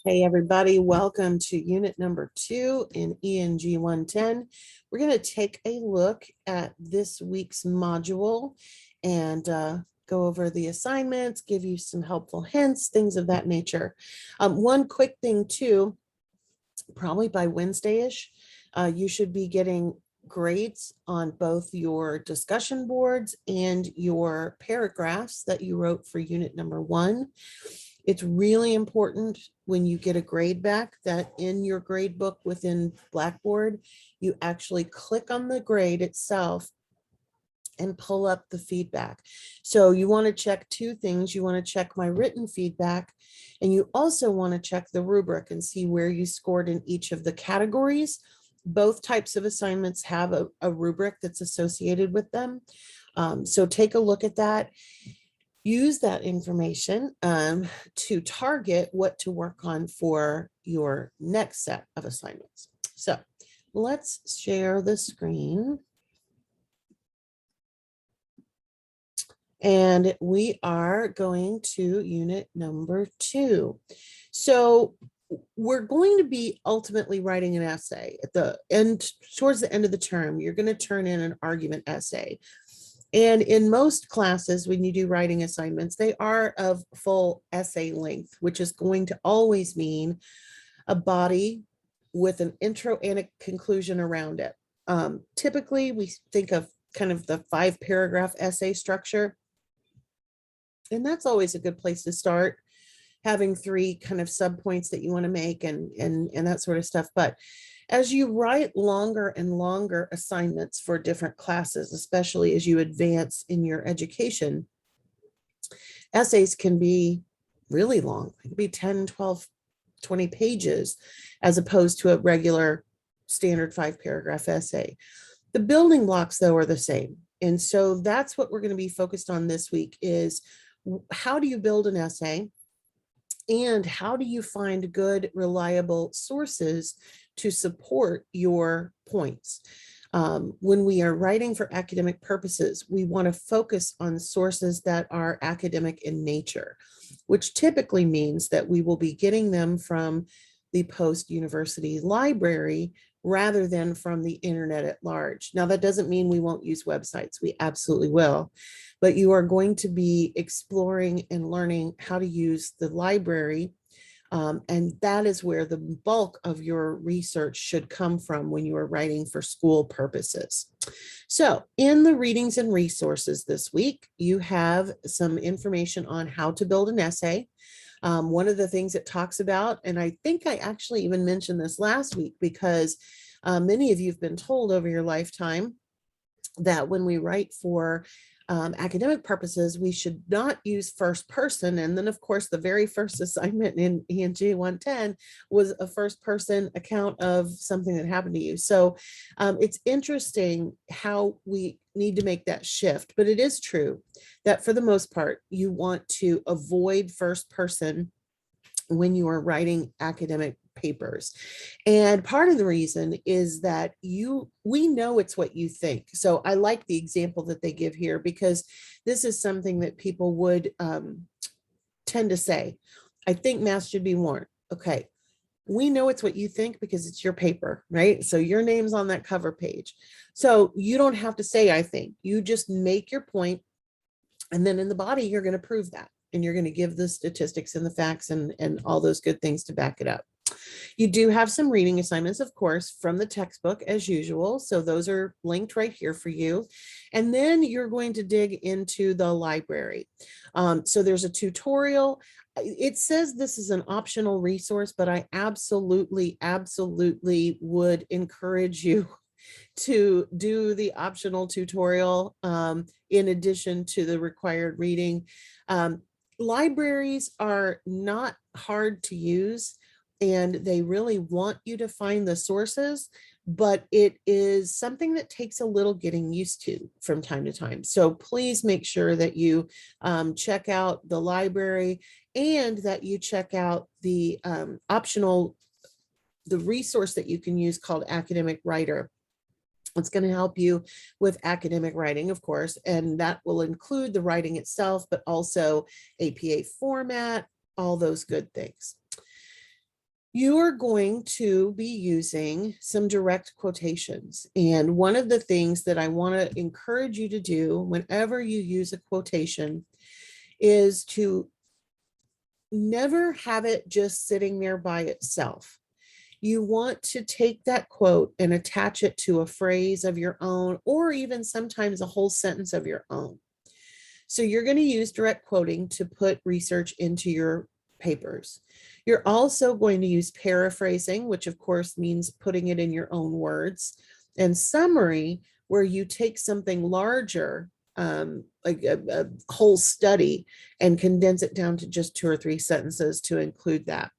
Hey everybody, welcome to unit number 2 in ENG 110. We're going to take a look at this week's module and go over the assignments, give you some helpful hints, things of that nature. One quick thing too, probably by Wednesday-ish, you should be getting grades on both your discussion boards and your paragraphs that you wrote for unit number 1. It's really important when you get a grade back that in your grade book within Blackboard, you actually click on the grade itself and pull up the feedback. So you want to check two things. You want to check my written feedback, and you also want to check the rubric and see where you scored in each of the categories. Both types of assignments have a rubric that's associated with them. So take a look at that. Use that information to target what to work on for your next set of assignments. So let's share the screen. And we are going to unit number 2. So we're going to be ultimately writing an essay at the end, towards the end of the term. You're going to turn in an argument essay. And in most classes, when you do writing assignments, they are of full essay length, which is going to always mean a body with an intro and a conclusion around it. Typically, we think of kind of the 5-paragraph essay structure. And that's always a good place to start, having 3 kind of subpoints that you want to make and that sort of stuff. But as you write longer and longer assignments for different classes, especially as you advance in your education, essays can be really long. It can be 10, 12, 20 pages, as opposed to a regular standard 5-paragraph essay. The building blocks, though, are the same. And so that's what we're going to be focused on this week is how do you build an essay? And how do you find good, reliable sources to support your points? When we are writing for academic purposes, we want to focus on sources that are academic in nature, which typically means that we will be getting them from the post-university library rather than from the internet at large. Now, that doesn't mean we won't use websites. We absolutely will. But you are going to be exploring and learning how to use the library. And that is where the bulk of your research should come from when you are writing for school purposes. So in the readings and resources this week, you have some information on how to build an essay. One of the things it talks about, and I think I actually even mentioned this last week because many of you have been told over your lifetime that when we write for academic purposes, we should not use first person. And then, of course, the very first assignment in ENG 110 was a first person account of something that happened to you. So it's interesting how we need to make that shift. But it is true that for the most part, you want to avoid first person when you are writing academic papers. And part of the reason is that we know it's what you think. So I like the example that they give here because this is something that people would tend to say. I think masks should be worn. Okay. We know it's what you think because it's your paper, right? So your name's on that cover page. So you don't have to say, I think. You just make your point, and then in the body, you're going to prove that. And you're going to give the statistics and the facts and all those good things to back it up. You do have some reading assignments, of course, from the textbook as usual. So those are linked right here for you. And then you're going to dig into the library. So there's a tutorial. It says this is an optional resource, but I absolutely would encourage you to do the optional tutorial in addition to the required reading. Libraries are not hard to use, and they really want you to find the sources, but it is something that takes a little getting used to from time to time. So please make sure that you check out the library and that you check out the the resource that you can use called Academic Writer. It's going to help you with academic writing, of course, and that will include the writing itself, but also APA format, all those good things. You are going to be using some direct quotations. And one of the things that I want to encourage you to do whenever you use a quotation is to never have it just sitting there by itself. You want to take that quote and attach it to a phrase of your own, or even sometimes a whole sentence of your own. So you're going to use direct quoting to put research into your papers. You're also going to use paraphrasing, which of course means putting it in your own words, and summary, where you take something larger, like a whole study, and condense it down to just 2 or 3 sentences to include that.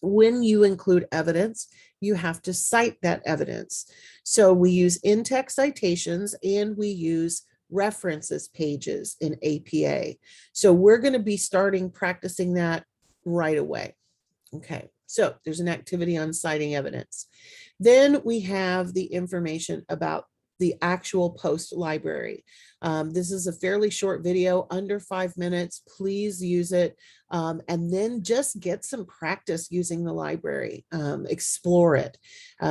When you include evidence, you have to cite that evidence. So we use in-text citations and we use references pages in APA. So we're going to be starting practicing that right away. Okay, so there's an activity on citing evidence. Then we have the information about the actual post library. This is a fairly short video, under 5 minutes. Please use it. And then just get some practice using the library. Explore it,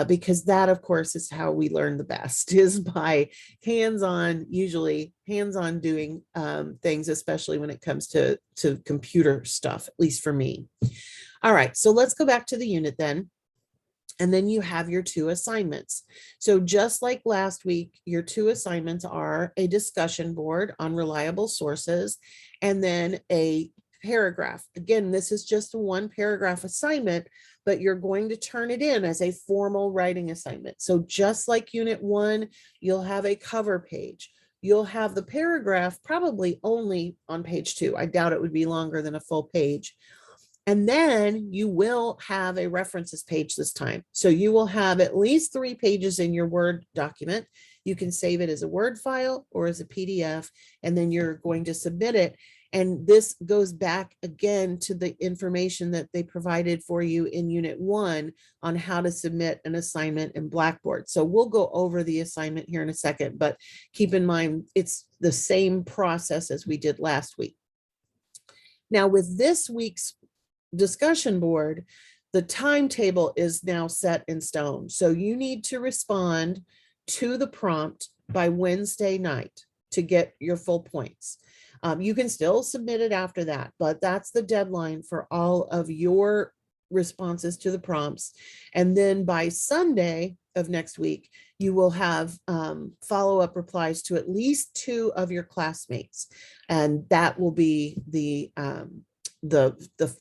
because that, of course, is how we learn the best, is by hands-on, usually hands-on doing things, especially when it comes to computer stuff, at least for me. All right, so let's go back to the unit then. And then you have your 2 assignments. So just like last week, your 2 assignments are a discussion board on reliable sources, and then a paragraph. Again, this is just a 1-paragraph assignment, but you're going to turn it in as a formal writing assignment. So just like unit 1, you'll have a cover page. You'll have the paragraph probably only on page 2. I doubt it would be longer than a full page. And then you will have a references page this time. So you will have at least 3 pages in your Word document. You can save it as a Word file or as a PDF, and then you're going to submit it. And this goes back again to the information that they provided for you in Unit 1 on how to submit an assignment in Blackboard. So we'll go over the assignment here in a second, but keep in mind it's the same process as we did last week. Now, with this week's discussion board, the timetable is now set in stone. So you need to respond to the prompt by Wednesday night to get your full points. You can still submit it after that, but that's the deadline for all of your responses to the prompts. And then by Sunday of next week, you will have follow-up replies to at least 2 of your classmates. And that will be the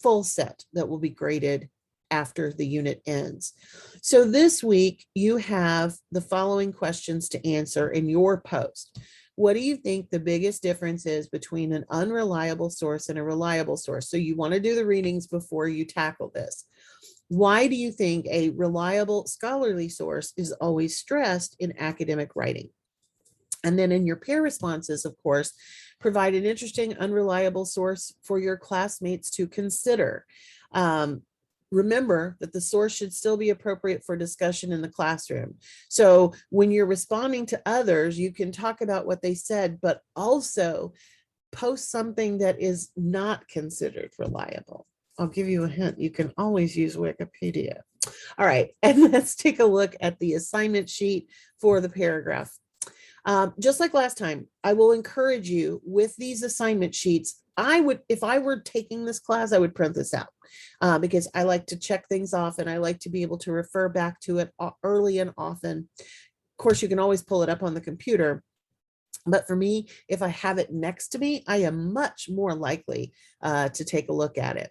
full set that will be graded after the unit ends. So this week you have the following questions to answer in your post. What do you think the biggest difference is between an unreliable source and a reliable source? So you want to do the readings before you tackle this. Why do you think a reliable scholarly source is always stressed in academic writing? And then in your peer responses, of course, provide an interesting, unreliable source for your classmates to consider. Remember that the source should still be appropriate for discussion in the classroom. So when you're responding to others, you can talk about what they said, but also post something that is not considered reliable. I'll give you a hint. You can always use Wikipedia. All right, and let's take a look at the assignment sheet for the paragraph. Just like last time, I will encourage you with these assignment sheets. I would, if I were taking this class, I would print this out because I like to check things off and I like to be able to refer back to it early and often. Of course, you can always pull it up on the computer. But for me, if I have it next to me, I am much more likely to take a look at it.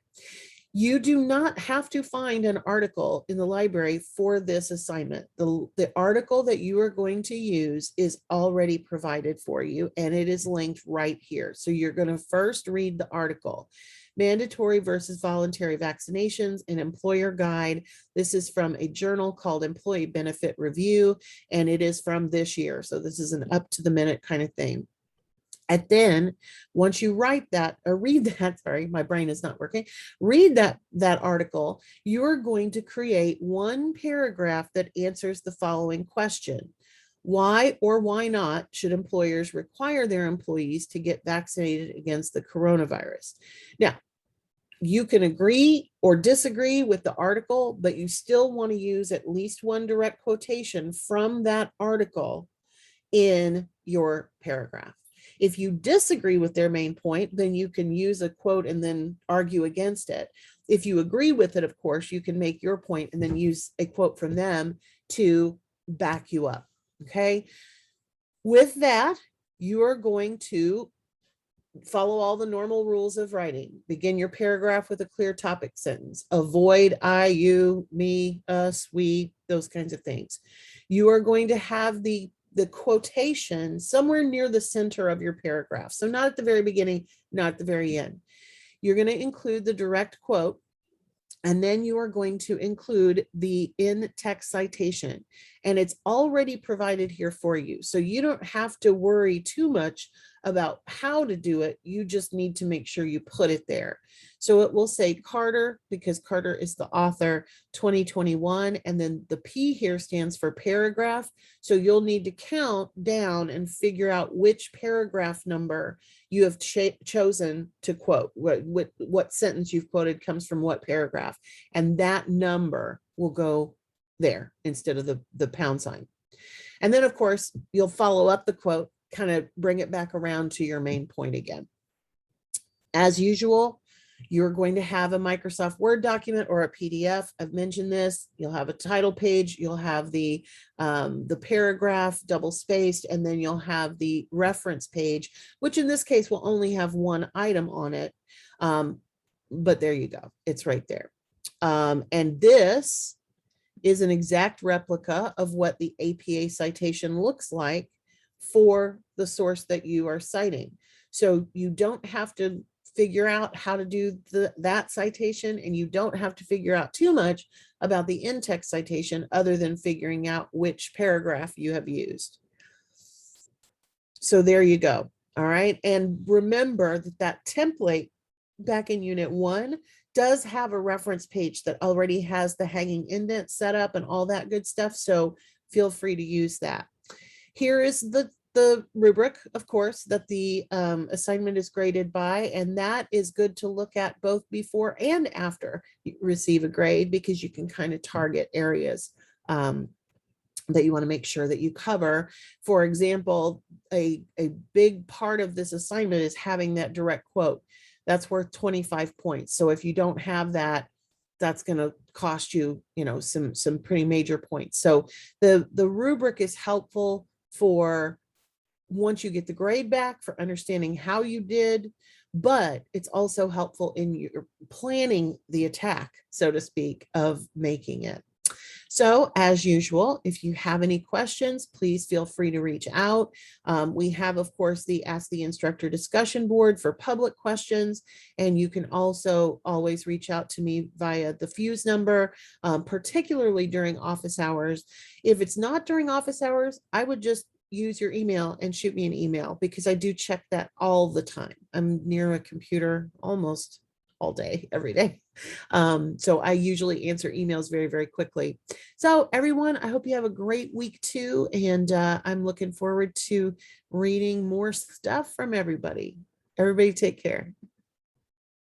You do not have to find an article in the library for this assignment. The article that you are going to use is already provided for you, and it is linked right here. So you're going to first read the article. Mandatory versus voluntary vaccinations, an employer guide. This is from a journal called Employee Benefit Review, and it is from this year. So this is an up to the minute kind of thing. And then once you write that or read that, sorry, my brain is not working, read that article, you're going to create 1 paragraph that answers the following question. Why or why not should employers require their employees to get vaccinated against the coronavirus? Now, You can agree or disagree with the article, but you still want to use at least one direct quotation from that article in your paragraph. If you disagree with their main point, then you can use a quote and then argue against it. If you agree with it, of course, you can make your point and then use a quote from them to back you up. Okay. With that, you are going to follow all the normal rules of writing. Begin your paragraph with a clear topic sentence. Avoid I, you, me, us, we, those kinds of things. You are going to have the quotation somewhere near the center of your paragraph. So not at the very beginning, not at the very end. You're going to include the direct quote, and then you are going to include the in-text citation, and it's already provided here for you. So you don't have to worry too much about how to do it. You just need to make sure you put it there. So it will say Carter, because Carter is the author, 2021, and then the P here stands for paragraph. So you'll need to count down and figure out which paragraph number you have chosen to quote. What sentence you've quoted comes from what paragraph, and that number will go there instead of the pound sign. And then, of course, you'll follow up the quote, kind of bring it back around to your main point again. As usual, you're going to have a Microsoft Word document or a PDF. I've mentioned this. You'll have a title page. You'll have the paragraph double spaced, and then you'll have the reference page, which in this case will only have one item on it. But there you go. It's right there. And this is an exact replica of what the APA citation looks like for the source that you are citing. So you don't have to figure out how to do that citation, and you don't have to figure out too much about the in-text citation other than figuring out which paragraph you have used. So there you go. All right. And remember that template back in Unit 1 does have a reference page that already has the hanging indent set up and all that good stuff. So feel free to use that. Here is the rubric, of course, that the assignment is graded by, and that is good to look at both before and after you receive a grade, because you can kind of target areas that you want to make sure that you cover. For example, a big part of this assignment is having that direct quote. That's worth 25 points. So if you don't have that, that's going to cost you, some pretty major points. So the rubric is helpful for once you get the grade back, for understanding how you did, but it's also helpful in your planning the attack, so to speak, of making it. So as usual, if you have any questions, please feel free to reach out. We have, of course, the Ask the Instructor discussion board for public questions, and you can also always reach out to me via the Fuse number, particularly during office hours. If it's not during office hours, I would just use your email and shoot me an email, because I do check that all the time. I'm near a computer almost all day, every day. So I usually answer emails very, very quickly. So everyone, I hope you have a great week too. And I'm looking forward to reading more stuff from everybody. Everybody take care.